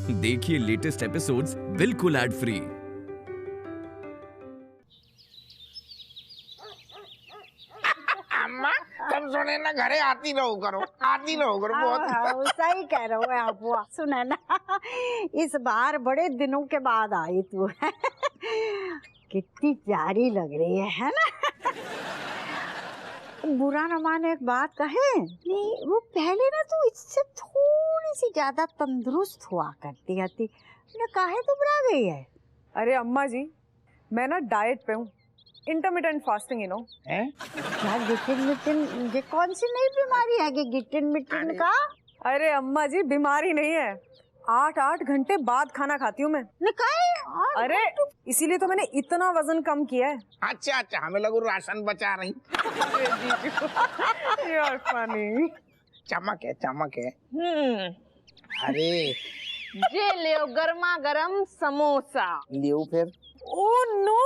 देखिए latest episodes बिल्कुल ad free. अम्मा तुम सुने ना घरे आती रहो करो बहुत। सही कह रहे हो आप। वो सुने ना, इस बार बड़े दिनों के बाद आई तू। कितनी प्यारी लग रही है ना। बुरा न माने एक बात कहे, नहीं वो पहले ना तू इससे थोड़ी सी ज्यादा तंदुरुस्त हुआ करती थी, काहे दुबरा गई है? अरे अम्मा जी, मैं ना डाइट पे हूँ, इंटरमिटेंट फास्टिंग क्या गिटिन मिटिन, ये कौन सी नई बीमारी है कि गिटिन मिटिन का? अरे अम्मा जी बीमारी नहीं है, 8-8 घंटे बाद खाना खाती हूँ मैं। अरे इसीलिए तो मैंने इतना वजन कम किया है। अच्छा हमें लगू राशन बचा रही। You're funny। चमक है। अरे ये लियो गर्मा गर्म समोसा। लियो फिर। ओह नो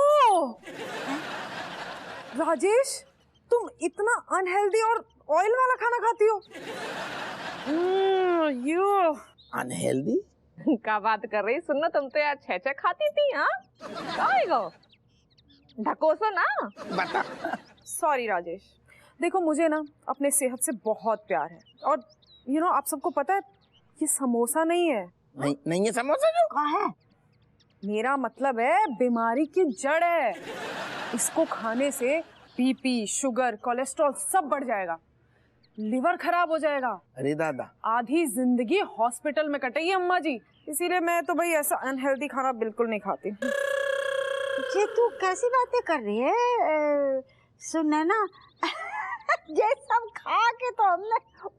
राजेश, तुम इतना अनहेल्दी और ऑयल वाला खाना खाती हो? यू अनहेल्दी क्या बात कर रही? सुनो, तुम तो यार छह खाती थी। हाँ ढकोसो ना। बता। सॉरी राजेश, देखो मुझे ना अपने सेहत से बहुत प्यार है, और आप सबको पता है ये समोसा नहीं है। नहीं है समोसा जो कहाँ है? मेरा मतलब है बीमारी की जड़ है। इसको खाने से बीपी, शुगर, कोलेस्ट्रॉल सब बढ़ जाएगा, लिवर खराब हो जाएगा। अरे दादा, आधी जिंदगी हॉस्पिटल में कटेगी अम्मा जी। इसीलिए मैं तो भाई ऐसा अनहेल्दी खाना बिल्कुल नहीं खाती। ये तू कैसी बातें कर रही है? सुनने ना, ये सब खा के तो हमने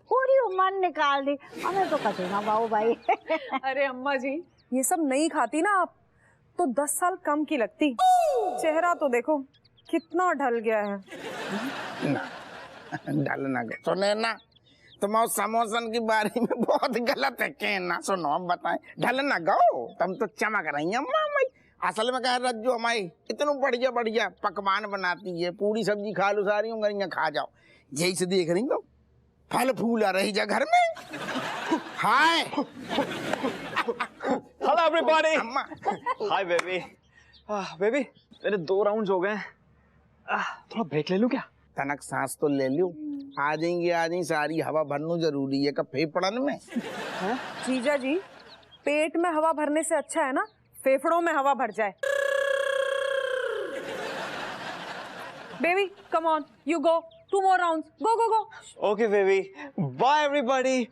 पूरी उम्र निकाल दी, हमें तो कटे ना बाबू भाई। अरे अम्मा जी, ये सब नहीं खाती ना आप तो 10 साल कम की लगती। चेहरा तो देखो कितना ढल गया है। ढलना गो सुने ना, तुम उस समोसन की बारे में बहुत गलत है कहना। सुनो हम बताएं, ढलना गो, तुम तो चमक रही अम्मा। असल में कह रज्जू हमारी इतना बढ़िया बढ़िया पकवान बनाती है, पूरी सब्जी खा लो सारी उंगलियां खा जाओ। यही से देख रही हो फल फूल आ रही जा घर में। Hi hello everybody. अम्मा हाय बेबी। बेबी मेरे 2 राउंड्स हो गए हैं, थोड़ा ब्रेक ले लूं क्या? तनक सांस तो ले लो, आ जाएंगी सारी हवा भरना जरूरी है का फेफड़न में। जीजा जी, पेट में हवा भरने से अच्छा है ना फेफड़ों में हवा भर जाए। Baby come on, you go 2 more rounds, go go go। Okay baby, bye everybody.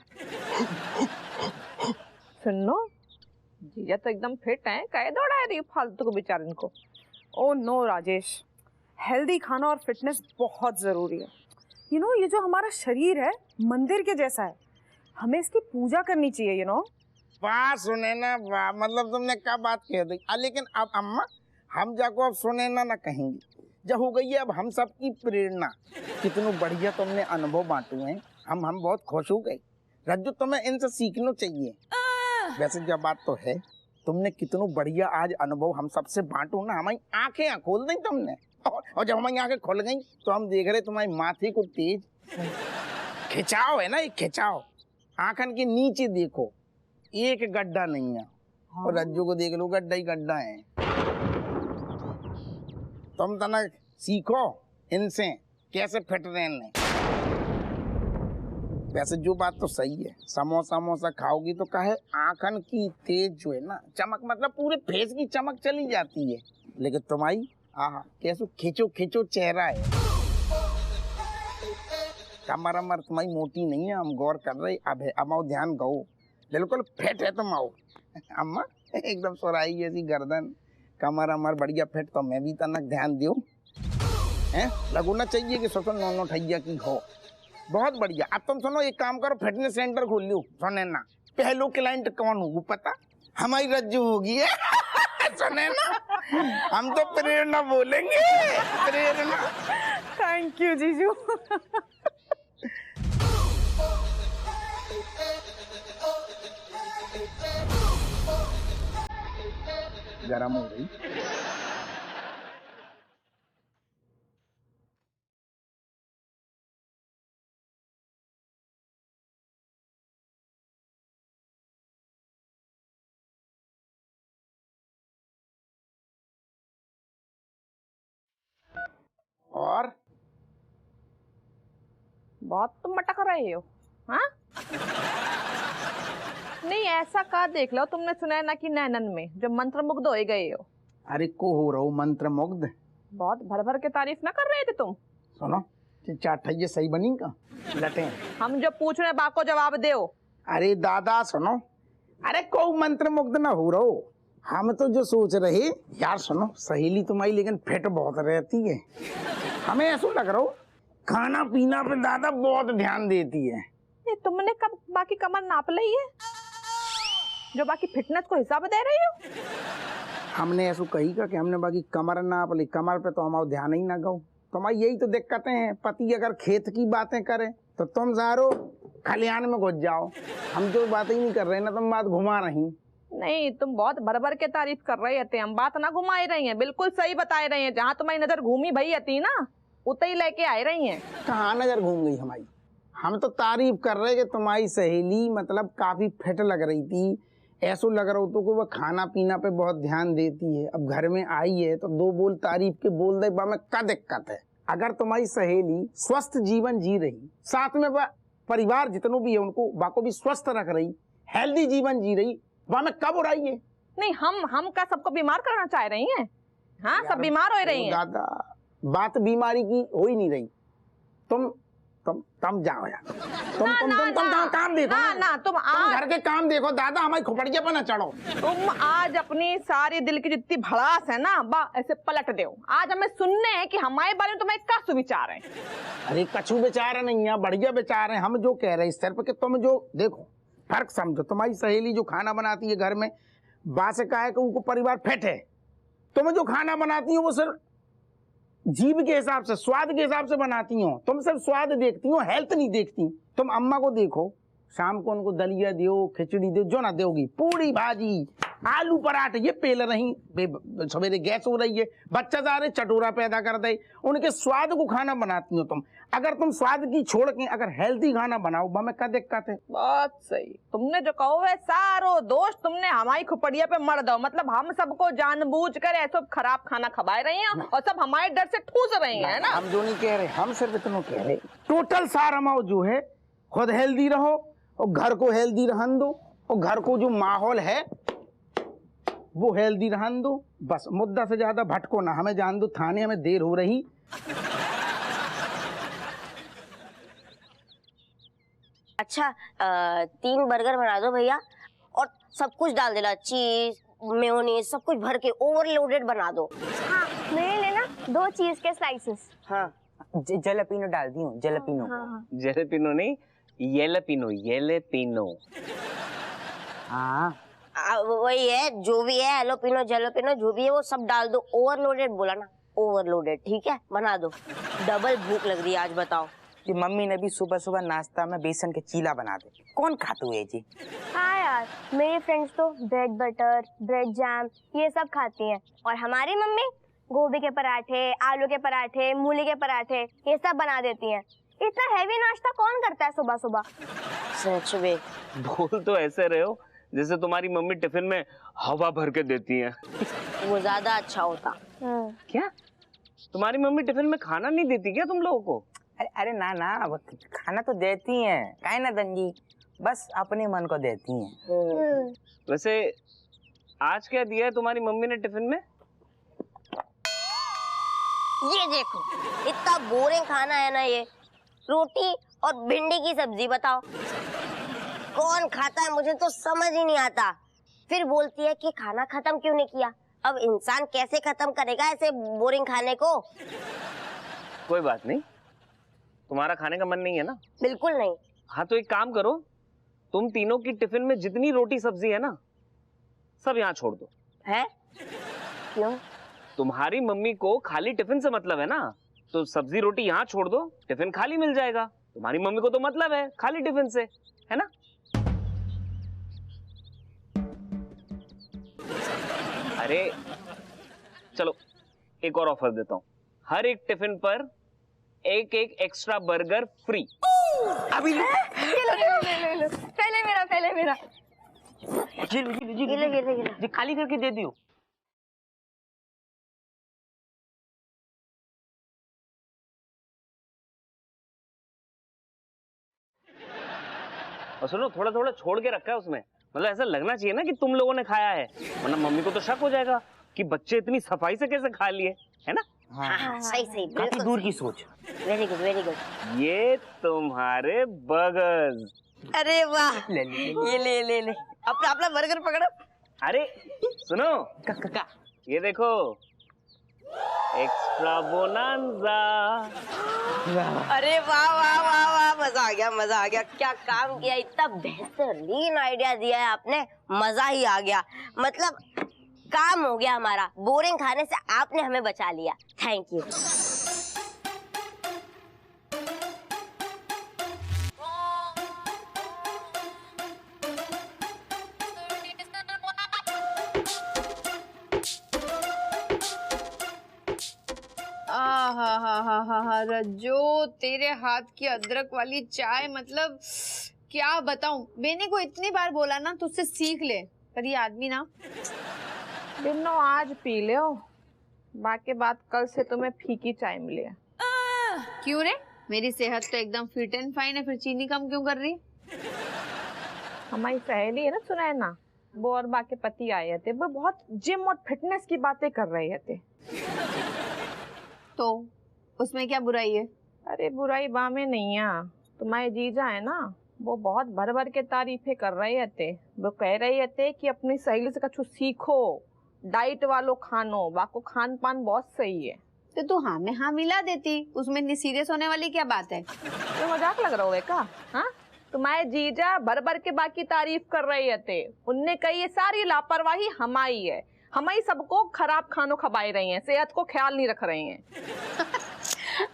सुनो, जीजा तो एकदम फिट है, काहे दौड़ा रही फालतू को बेचारे को। ओह नो राजेश, हेल्दी खाना और फिटनेस बहुत जरूरी है। ये जो हमारा शरीर है मंदिर के जैसा है, हमें इसकी पूजा करनी चाहिए। वाह सुने ना वाह, मतलब तुमने क्या बात कह दी। लेकिन अब अम्मा हम जाको अब सुने ना कहेंगे, जब हो गई है अब हम सबकी प्रेरणा। कितने बढ़िया तुमने अनुभव बांटू हैं, हम बहुत खुश हो गए। रज्जू तुम्हें इनसे सीखना चाहिए। वैसे जब बात तो है, तुमने कितनों बढ़िया आज अनुभव हम सबसे बांटू ना, हमारी आंखें खोल दी तुमने। और जब हमारी आंखें खुल गई तो हम देख रहे तुम्हारी माथे को तेज खिंचाव है ना, एक खिंचाव। आंखन के नीचे देखो, एक गड्ढा नहीं है। और रज्जू को देख लो, गड्ढा ही गड्ढा है। तुम तना सीखो इनसे कैसे फिट रहने। वैसे जो बात तो सही है, समोसा खाओगी तो कहे आंखन की तेज जो है ना चमक, मतलब पूरे फेस की चमक चली जाती है। लेकिन तुम्हारी कैसे खिंचो चेहरा है। कमर तुम्हारी मोटी नहीं है, हम गौर कर रहे। अब आओ ध्यान गो, बिल्कुल फिट है तुम। आओ अम्मा, एकदम सोराई जैसी गर्दन, कमर अमर बढ़िया फिट। तो मैं भी तनक ध्यान दियो हैं, लगना चाहिए कि सोचो नौ ठैया की हो। बहुत बढ़िया। अब तुम सुनो, एक काम करो, फिटनेस सेंटर खोल लो। सुने ना, पहलो क्लाइंट कौन होगी पता? हमारी रज्जू होगी है। सुने ना, हम तो प्रेरणा बोलेंगे, प्रेरणा। थैंक यू जीजू। गरम हो गई। और बहुत तुम मटक रहे हो। हाँ नहीं ऐसा का देख लो, तुमने सुना है ना कि नैनन में जो मंत्र मुग्ध हो गए हो। अरे को हो रहा हूँ मंत्र मुग्ध। बहुत भर भर के तारीफ ना कर रहे थे तुम। सुनो चाटैया सही बनी का लटे। हम जो पूछ रहे हैं बाप को जवाब दो। अरे दादा सुनो, अरे को मंत्र मुग्ध ना हो रहा हो। हम तो जो सोच रहे यार, सुनो सहेली तुम्हारी लेकिन फिट बहुत रहती है। हमें ऐसा लग रहा हो खाना पीना पे दादा बहुत ध्यान देती है। ये तुमने कब बाकी कमर नाप ली है जो बाकी फिटनेस को हिसाब दे रही हो? हमने ऐसा कही का कि हमने बाकी कमर नाप ली, कमर पे तो हमारा ध्यान ही ना गो। तुम्हारी यही तो दिक्कतें हैं, पति अगर खेत की बातें करे तो तुम सारो खलियान में घुस जाओ। हम जो बातें ही नहीं कर रहे ना, तुम बात घुमा रही। नहीं तुम बहुत भर भर के तारीफ कर रहे थे, हम बात ना घुमा रही हैं, बिल्कुल सही बता रही हैं। जहाँ तुम्हारी नजर घूमी भई थी ना उत ही लेके आ रही हैं। कहाँ नजर घूम गई हमारी? हम तो तारीफ कर रहे कि तुम्हारी सहेली मतलब काफी फिट लग रही थी। ऐसा लग रहा हो तो वो खाना पीना पे बहुत ध्यान देती है। अब घर में आई है तो दो बोल तारीफ के बोल दे, में क्या दिक्कत है? अगर तुम्हारी सहेली स्वस्थ जीवन जी रही, साथ में परिवार जितनों भी है उनको बाको भी स्वस्थ रख रही, हेल्दी जीवन जी रही, वह में कब उड़ाई है? नहीं हम का सबको बीमार करना चाह रही हैं? हाँ सब बीमार हो रही हैं। दादा बात बीमारी की हो ही नहीं रही। तुम जाओ यार, तुम काम देखो ना तुम घर के काम देखो दादा, हमारी खोपड़िया पर ना चढ़ो। तुम आज अपनी सारी दिल की जितनी भड़ास है ना बा ऐसे पलट दो। आज हमें सुनने हैं कि हमारे बारे में तुम्हें क्या सुविचार है। अरे कछु विचार नहीं है, बढ़िया विचार है। हम जो कह रहे हैं इस तरफ कि तुम जो देखो फर्क समझो। तुम्हारी सहेली जो खाना बनाती है घर में, बात का है कि उनको परिवार फिट है। तुम जो खाना बनाती हो वो सिर्फ जीभ के हिसाब से, स्वाद के हिसाब से बनाती हो। तुम सिर्फ स्वाद देखती हो, हेल्थ नहीं देखती। तुम अम्मा को देखो, शाम को उनको दलिया दो, खिचड़ी दो, जो ना दोगी, पूरी भाजी, आलू पराठे, ये पेल रही सवेरे गैस हो रही है, बच्चा जा रहे चटोरा पैदा कर दे। उनके स्वाद को खाना बनाती हो तुम। अगर तुम स्वाद की छोड़ के अगर हेल्थी खाना बनाओ, हमें क्या दिक्कत है? बहुत सही, तुमने जो कहो है सारो दोष तुमने हमारी खुपड़िया पे मर दो। मतलब हम सबको जानबूझकर ऐसा खराब खाना खवाए रही हैं और सब हमारे डर से ठूस रही हैं ना। हम जो नहीं कह रहे, हम सिर्फ इतना कह रहे टोटल सारा जो है खुद हेल्दी रहो और घर को हेल्दी रहन दो, और घर को जो माहौल है वो हेल्दी रहन दो। बस मुद्दा से ज्यादा भटको ना। हमें जान दो थाने, हमें देर हो रही। अच्छा 3 बर्गर बना दो भैया, और सब कुछ डाल देना, चीज मेयोनीज सब कुछ भर के ओवरलोडेड बना दो। हाँ मेरे लेना 2 चीज के स्लाइसेस। हाँ जलेपिनो डाल दी हूँ, जलेपिनो। हाँ। जलेपिनो नहीं, येलेपिनो, येलेपिनो। हाँ वही है, जो भी है एलोपिनो जेलोपिनो जो भी है वो सब डाल दो। ओवरलोडेड बोला ना, ओवरलोडेड। ठीक है बना दो। डबल भूख लग रही है आज, बताओ। जी मम्मी ने भी सुबह सुबह नाश्ता में बेसन के चीला बना दे। कौन खाते हुए जी? हाँ यार मेरी फ्रेंड्स तो ब्रेड बटर, ब्रेड जैम ये सब खाती हैं, और हमारी मम्मी गोभी के पराठे, आलू के पराठे, मूली के पराठे ये सब बना देती हैं। इतना हैवी नाश्ता कौन करता है सुबह सुबह? सच में बोल तो ऐसे रहे हो जैसे तुम्हारी मम्मी टिफिन में हवा भर के देती है। वो ज्यादा अच्छा होता। क्या तुम्हारी मम्मी टिफिन में खाना नहीं देती क्या तुम लोगों को? अरे ना ना, वो खाना तो देती हैं, काहे ना दंगी, बस अपने मन को देती हैं। वैसे आज क्या दिया है तुम्हारी मम्मी ने टिफिन में? ये देखो इतना बोरिंग खाना है ना ये, रोटी और भिंडी की सब्जी। बताओ कौन खाता है? मुझे तो समझ ही नहीं आता। फिर बोलती है कि खाना खत्म क्यों नहीं किया। अब इंसान कैसे खत्म करेगा ऐसे बोरिंग खाने को? कोई बात नहीं, तुम्हारा खाने का मन नहीं है ना? बिल्कुल नहीं। हाँ तो एक काम करो, तुम तीनों की टिफिन में जितनी रोटी सब्जी है ना सब यहाँ छोड़ दो। है? क्यों? तुम्हारी मम्मी को खाली टिफिन से मतलब है ना, तो सब्जी रोटी यहाँ छोड़ दो, टिफिन खाली मिल जाएगा। तुम्हारी मम्मी को तो मतलब है खाली टिफिन से, है ना? अरे चलो एक और ऑफर देता हूँ, हर एक टिफिन पर एक एक्स्ट्रा बर्गर फ्री। अभी ले लो। पहले मेरा जी खाली करके दे दियो। और सुनो, थोड़ा थोड़ा छोड़ के रखा है उसमें, मतलब ऐसा लगना चाहिए ना कि तुम लोगों ने खाया है, वरना मम्मी को तो शक हो जाएगा कि बच्चे इतनी सफाई से कैसे खा लिए, है ना? हाँ, सही सही, काफी बिल्कुल दूर की सोच। Very good very good. ये तुम्हारे बर्गर्स। अरे वाह, ये ले ले ले, अपना अपना बर्गर पकड़ो। अरे सुनो, ये देखो, एक्स्ट्रा बोनांजा। अरे वाह वाह वाह वाह, मजा आ गया मजा आ गया। क्या काम किया, इतना बेहतरीन आइडिया दिया है आपने, मजा ही आ गया। मतलब काम हो गया हमारा, बोरिंग खाने से आपने हमें बचा लिया। Thank you. हा रज्जो, तेरे हाथ की अदरक वाली चाय, मतलब क्या बताऊं। मैंने को इतनी बार बोला ना तुझसे सीख ले, पर ये आदमी ना। बिन्नो आज पी ले, बाकी बात कल से तुम्हें फीकी चाय मिले। क्यों रे, मेरी सेहत तो एकदम फिट एंड फाइन है, फिर चीनी कम क्यों कर रही? हमारी सहेली है ना सुनैना, वो और बाकी पति आए थे, वो बहुत जिम और फिटनेस की बातें कर रहे थे। तो उसमें क्या बुराई है? अरे बुराई बामे नहीं है, तुम्हारे जीजा है ना, वो बहुत भर भर के तारीफें कर रहे थे। वो कह रहे थे कि अपनी सहेली से कुछ सीखो, डाइट वालों खानो, वाको खान पान बहुत सही है। तो तू हाँ में हाँ मिला देती, उसमें इतनी सीरियस होने वाली क्या बात है? तो मजाक लग रहा है का? हाँ, तुम्हारे जीजा भर भर के बाकी तारीफ कर रहे थे। उनने कही ये सारी लापरवाही हमारी है, हमारी सबको खराब खानों खवाई रही हैं, सेहत को ख्याल नहीं रख रही हैं।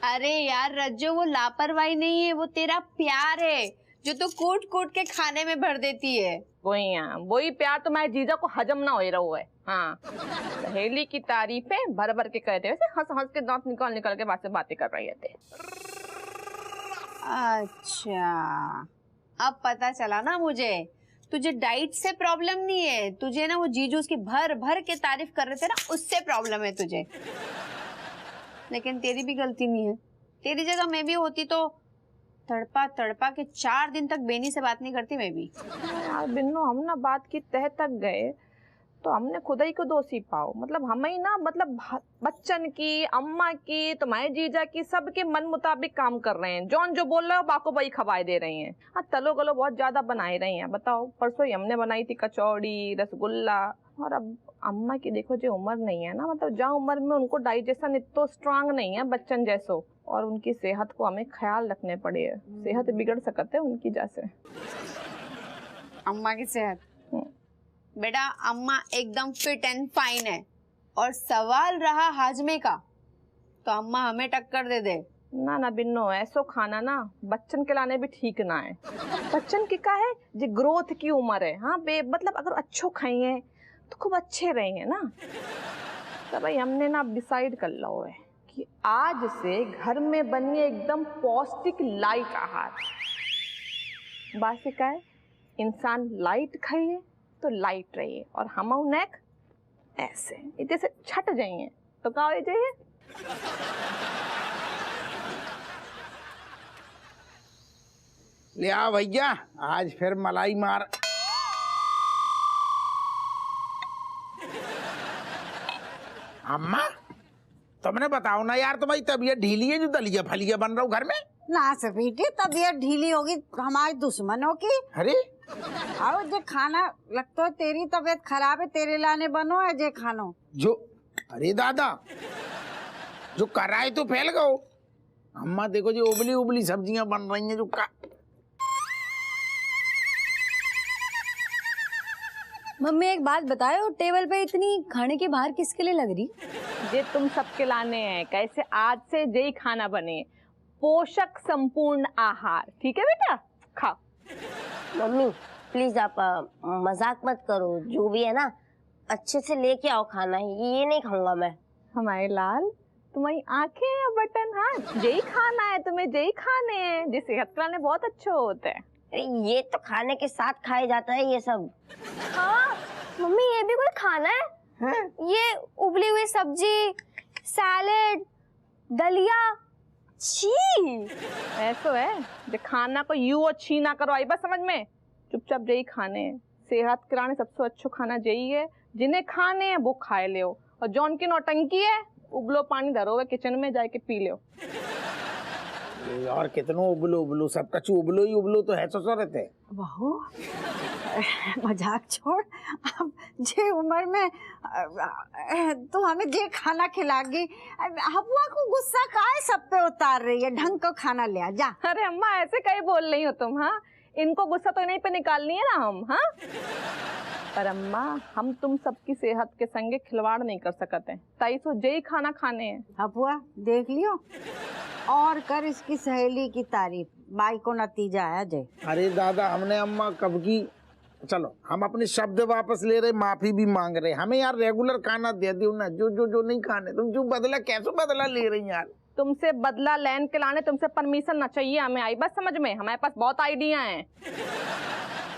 अरे यार रज्जो, वो लापरवाही नहीं है, वो तेरा प्यार है जो तू कूट कूट के खाने में भर देती है। वही प्यार तुम्हारे जीजा को हजम ना हो रहा है। हाँ, सहेली की तारीफें भर भर के कहते, वैसे हंस हंस के दांत निकाल निकाल के बातें कर रहे थे। अच्छा, अब पता चला ना मुझे, तुझे डाइट से प्रॉब्लम नहीं है, तुझे ना वो जीजू उसकी भर भर के तारीफ कर रहे थे ना, उससे प्रॉब्लम है तुझे। लेकिन तेरी भी गलती नहीं है, तेरी जगह मैं भी होती तो तड़पा तड़पा के 4 दिन तक बेनी से बात नहीं करती मैं भी। यार बिन्नो, हम ना बात की तह तक गए तो हमने खुद ही को दोषी पाओ। मतलब हम ही ना, मतलब बच्चन की, अम्मा की, तुम्हारे जीजा की, सबके मन मुताबिक काम कर रहे हैं। जॉन जो बोल रहे हो बाको वही खवाए दे रही हैं। हाँ, तलो गलो बहुत ज्यादा बनाए रही हैं। बताओ, परसों ही हमने बनाई थी कचौड़ी, रसगुल्ला। और अब अम्मा की देखो जो उम्र नहीं है ना, मतलब जहाँ उम्र में उनको डाइजेशन इतना स्ट्रांग नहीं है बच्चन जैसो, और उनकी सेहत को हमें ख्याल रखने पड़े है। सेहत बिगड़ सकते है उनकी जैसे। अम्मा की सेहत बेटा, अम्मा एकदम फिट एंड फाइन है, और सवाल रहा हाजमे का तो अम्मा हमें टक्कर दे दे। ना ना बिन्नो, ऐसो खाना ना बच्चन के लाने भी ठीक ना है। बच्चन की का है जो ग्रोथ की उम्र है। हाँ मतलब अगर अच्छो खाइए तो खूब अच्छे रहेंगे ना। तो भाई हमने ना डिसाइड कर लो है कि आज से घर में बनिए एकदम पौष्टिक लाइट आहार। बासी का है, इंसान लाइट खाइए तो लाइट रहिए, और हम नेक ऐसे जैसे छट जाइए तो क्या हो जाइए। ले आ भैया, आज फिर मलाई मार। अम्मा, तुमने बताओ ना यार, तुम्हारी तबीयत ढीली है जो दलिया फलिया बन रहा हूँ घर में। ना से बेटी, तबीयत ढीली होगी हमारे दुश्मनों की। अरे आओ जे खाना लगता है तेरी तबीयत खराब है, तेरे लाने बनो है जे खानो जो। अरे दादा, जो कराए तो फैल गओ। अम्मा देखो जो उबली उबली सब्जियां बन रही हैं जो का। मम्मी एक बात बताओ, टेबल पे इतनी खाने की बाहर किसके लिए लग रही? ये तुम सबके लाने हैं, कैसे आज से यही खाना बने, पोषक संपूर्ण आहार। ठीक है बेटा, खाओ। मम्मी प्लीज आप मजाक मत करो, जो भी है ना अच्छे से लेके आओ खाना, ये नहीं खाऊंगा मैं। हमारे लाल, तुम्हारी आंखें या बटन, हाँ यही खाना है तुम्हें, यही खाने हैं, जिस सेहत के लाने बहुत अच्छे होते हैं। ये तो खाने के साथ खाया जाता है ये सब। हाँ मम्मी, ये भी कोई खाना है? ये उबली हुई सब्जी, सैलेड, दलिया, छी। ऐसो है जो खाना को यूं अच्छी ना करो, आई बस समझ में। चुपचाप जई खाने हैं, सेहत के लाने सबसे अच्छो खाना यही है, जिन्हें खाने हैं वो खाए ले। और जौन की नौटंकी है, उबलो पानी धरो है किचन में, जाके पी लो। और कितनो उबलो उबलो, सब कछु उबलो ही उबलो तो है ससुरत है। बहू मजाक छोड़, अब जे उम्र में तो हमें जे खाना खिलागी। हबुआ को गुस्सा काहे सब पे उतार रही है, ढंग का खाना ले आ जा। अरे अम्मा ऐसे कहीं बोल रही हो तुम? हाँ, इनको गुस्सा तो इन्हीं पे निकालनी है ना हम। हाँ, पर अम्मा हम तुम सबकी सेहत के संगे खिलवाड़ नहीं कर सकते, ताई सो जे ही खाना खाने हैं। हबुआ देख लियो और कर इसकी सहेली की तारीफ, बाई को नतीजा आया जे। अरे दादा हमने अम्मा कब की, चलो हम अपने शब्द वापस ले रहे, माफी भी मांग रहे। हमें यार रेगुलर खाना दे दो ना, जो जो जो नहीं खाने। तुम जो बदला कैसे बदला ले रही यार? तुमसे बदला लेन के लाने तुमसे परमिशन ना चाहिए हमें, आई बस समझ में। हमारे पास बहुत आइडिया हैं,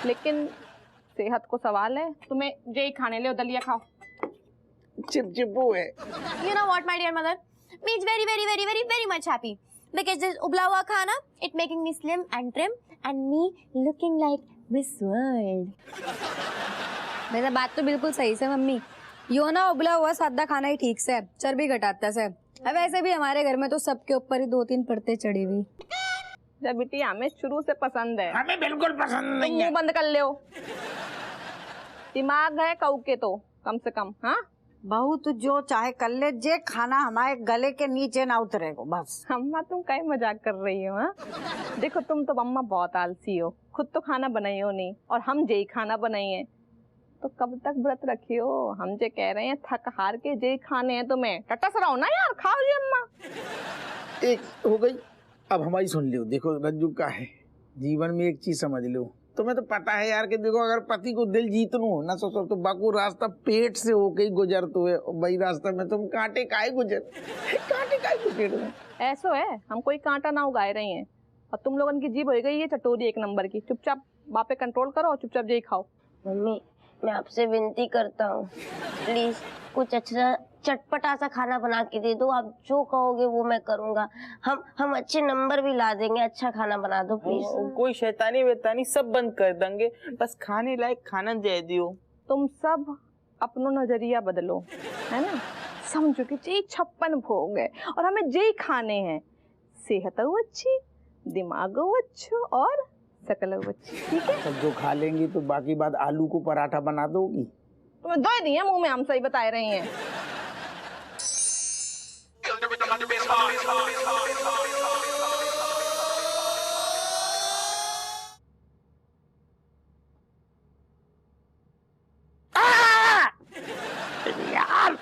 लेकिन सेहत को सवाल है। तुम्हें जे ही खाने ले, दलिया खाओ। चिपचिपू है। You know what, my dear mother? Me is very, very, very, very, very much happy because this उबला हुआ खाना it making me slim and trim and me looking like Miss World. वैसे बात तो बिल्कुल सही से मम्मी, यो ना उबला हुआ सादा खाना ही ठीक से चर्बी घटाता से। अब वैसे भी हमारे घर में तो सबके ऊपर ही 2-3 परतें चढ़ी हुई। जब बेटी हमें शुरू से पसंद है। हमें बिल्कुल पसंद नहीं है। मुंह बंद कर लो, दिमाग है कऊ के तो कम से कम। हाँ बहू तू जो चाहे कर ले, जे खाना हमारे गले के नीचे ना उतरे को बस। अम्मा तुम कहीं मजाक कर रही हो? हाँ, देखो तुम तो अम्मा बहुत आलसी हो, खुद तो खाना बनाई हो नहीं, और हम जे खाना बनाइए तो कब तक व्रत रखी हो? हम जे कह रहे हैं थक हार के जे खाने हैं तुम्हें, टटस रहो ना यार, खाओ जी अम्मा। एक हो गई, अब हमारी सुन लो। देखो रज्जू का है, जीवन में एक चीज समझ लो, तुम्हें तो पता है यार कि देखो अगर पति को दिल जीतनू हो ना तो बाकू रास्ता पेट से होके ही गुजरतो है। वही रास्ता में तुम कांटे काहे गुजर, कांटे काहे गुजर में। ऐसो है, हम कोई कांटा ना उगाए रही हैं, और तुम लोगों की जीभ हो गई है चटोरी एक नंबर की। चुपचाप बापे कंट्रोल करो और चुपचाप जे खाओ। मम्मी मैं आपसे विनती करता हूँ, प्लीज कुछ अच्छा चटपटा सा खाना बना के दे दो। आप जो कहोगे वो मैं करूँगा। हम अच्छे नंबर भी ला देंगे, अच्छा खाना बना दो प्लीज। कोई शैतानी वेतानी सब बंद कर देंगे, बस खाने लायक खाना दे दियो। तुम सब अपनो नजरिया बदलो, है ना? समझो कि जे 56 भोग है और हमें जे खाने हैं। सेहत अच्छी, दिमाग अच्छो और सकल अच्छी, ठीक है? सब जो खा लेंगी तो बाकी बात आलू को पराठा बना दोगी। तुम्हें दो दिए मुंह में, हम सही बता रही हैं। यार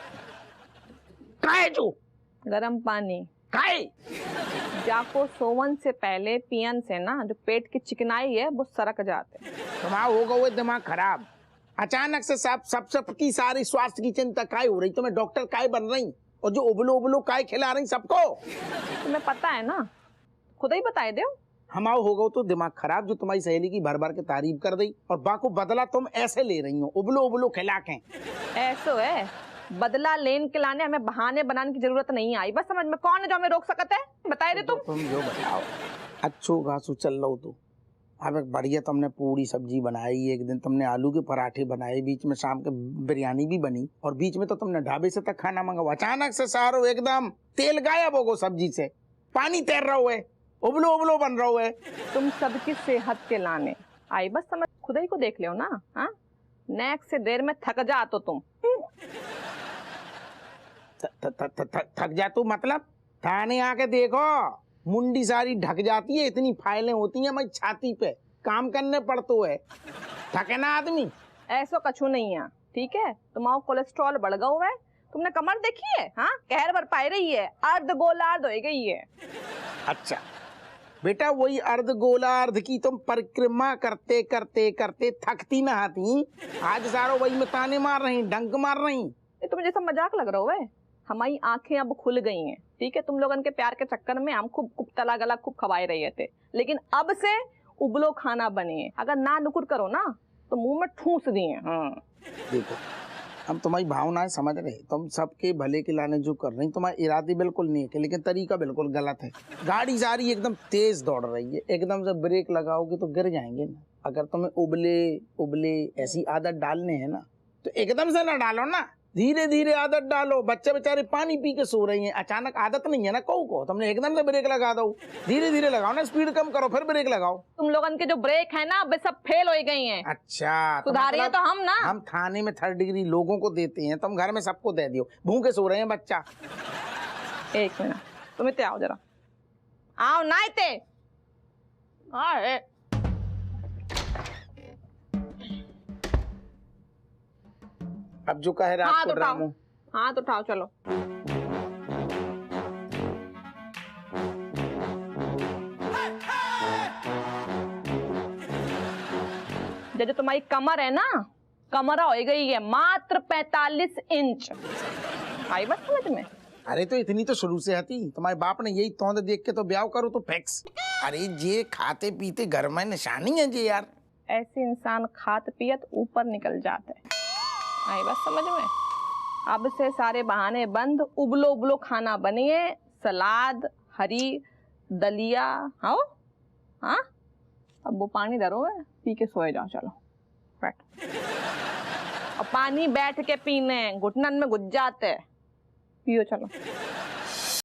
काहे जो गरम पानी काहे जाको सोवन से पहले पियन से ना जो पेट की चिकनाई है वो सरक जाते। तुम्हारा होगा वो दिमाग खराब। अचानक से सबकी सारी स्वास्थ्य की चिंता काहे हो रही? तुम्हें डॉक्टर काहे बन रही? और जो उबलो उबलो काहे खिला रही सबको? तुम्हें पता है ना, खुद ही बताए दो। हमारा होगा तो दिमाग खराब, जो तुम्हारी सहेली की भर भर के तारीफ कर दी और बाको बदला तुम ऐसे ले रही हो, उबलो उबलो खिला के। ऐसो है, बदला लेन के लाने हमें बहाने बनाने की जरूरत नहीं आई। बस समझ में कौन है जो हमें रोक सकते है? बताए दे तुम जो बताओ। अच्छो घासू चल रहा हो तो अब एक बढ़िया तुमने पूरी सब्जी बनाई, एक दिन तुमने आलू के पराठे बनाए, बीच में शाम के बिरयानी भी बनी, और बीच में तो तुमने ढाबे से तक खाना मंगावा। अचानक से सारो एकदम तेल गायब होगो सब्जी से, पानी तैर रहा है, उबलो उबलो बन रहा है। तुम सबकी सेहत के लाने आई, बस समझ खुद ही को देख लो ना। हाँ, नेक्स्ट से देर में थक जा तो तुम थक जा तू मतलब? थाने आके देखो, मुंडी सारी ढक जाती है, इतनी फाइलें होती हैं हमारी छाती पे, काम करने पड़तो है। थके ना आदमी? ऐसो कछु नहीं है, ठीक है? तुम्हारा कोलेस्ट्रॉल बढ़ गया हुआ है, तुमने कमर देखी है? हाँ, कहर भर पाई रही है, अर्ध गोलार्ध हो गई है। अच्छा बेटा, वही अर्ध गोलार्ध की तुम परिक्रमा करते करते करते थकती ना आती, आज सारो वही में ताने मार रही, डंक मार रही। ये तुम्हें जैसा मजाक लग रहा है? हमारी आंखें अब खुल गई हैं, ठीक है? तुम लोगों के प्यार के चक्कर में हम खूब तला गला खूब खवाए रहे थे, लेकिन अब से उबलो खाना बने। अगर ना नुकुर करो ना तो मुंह में ठूस दिए। हाँ देखो, हम तुम्हारी भावनाएं समझ रहे, तुम सबके भले के लाने जो कर रही, तुम्हारे इरादे बिल्कुल नहीं है, लेकिन तरीका बिल्कुल गलत है। गाड़ी जा रही है एकदम तेज दौड़ रही है, एकदम से ब्रेक लगाओगे तो गिर जाएंगे ना। अगर तुम्हें उबले उबले ऐसी आदत डालने हैं ना, तो एकदम से ना डालो ना, धीरे धीरे आदत डालो। बच्चे बेचारे पानी पी के सो रही हैं, अचानक आदत नहीं है ना को तुमने एकदम से ब्रेक लगा दो। धीरे धीरे लगाओ ना, स्पीड कम करो फिर ब्रेक लगाओ। तुम लोगन के जो ब्रेक है ना अब सब फेल हो गई हैं। अच्छा सुधारिए तो हम ना। हम थाने में 3rd डिग्री लोगों को देते हैं, तुम घर में सबको दे दियो। भूखे सो रहे हैं बच्चा। एक मिनट, तुम इतने आओ जरा, आओ ना इतने। अब जो कह रहा हाँ आपको ड्रामो। हाँ तो उठाओ चलो। जो तुम्हारी कमर है ना, कमर हो गई है मात्र 45 इंच। आई बात समझ में? अरे तो इतनी तो शुरू से आती, तुम्हारे बाप ने यही तौंद देख के तो ब्याह करो तो फैक्स। अरे ये खाते पीते घर में निशानी है जी यार। ऐसे इंसान खात पियत ऊपर निकल जाते हैं। आई बात समझ में? अब से सारे बहाने बंद, उबलो उबलो खाना बनिए, सलाद, हरी दलिया। हाँ हाँ, अब वो पानी धरो है, पी के सोए जाओ। चलो बैठ। और पानी बैठ के पीने, घुटनन में घुस जाते, पियो चलो।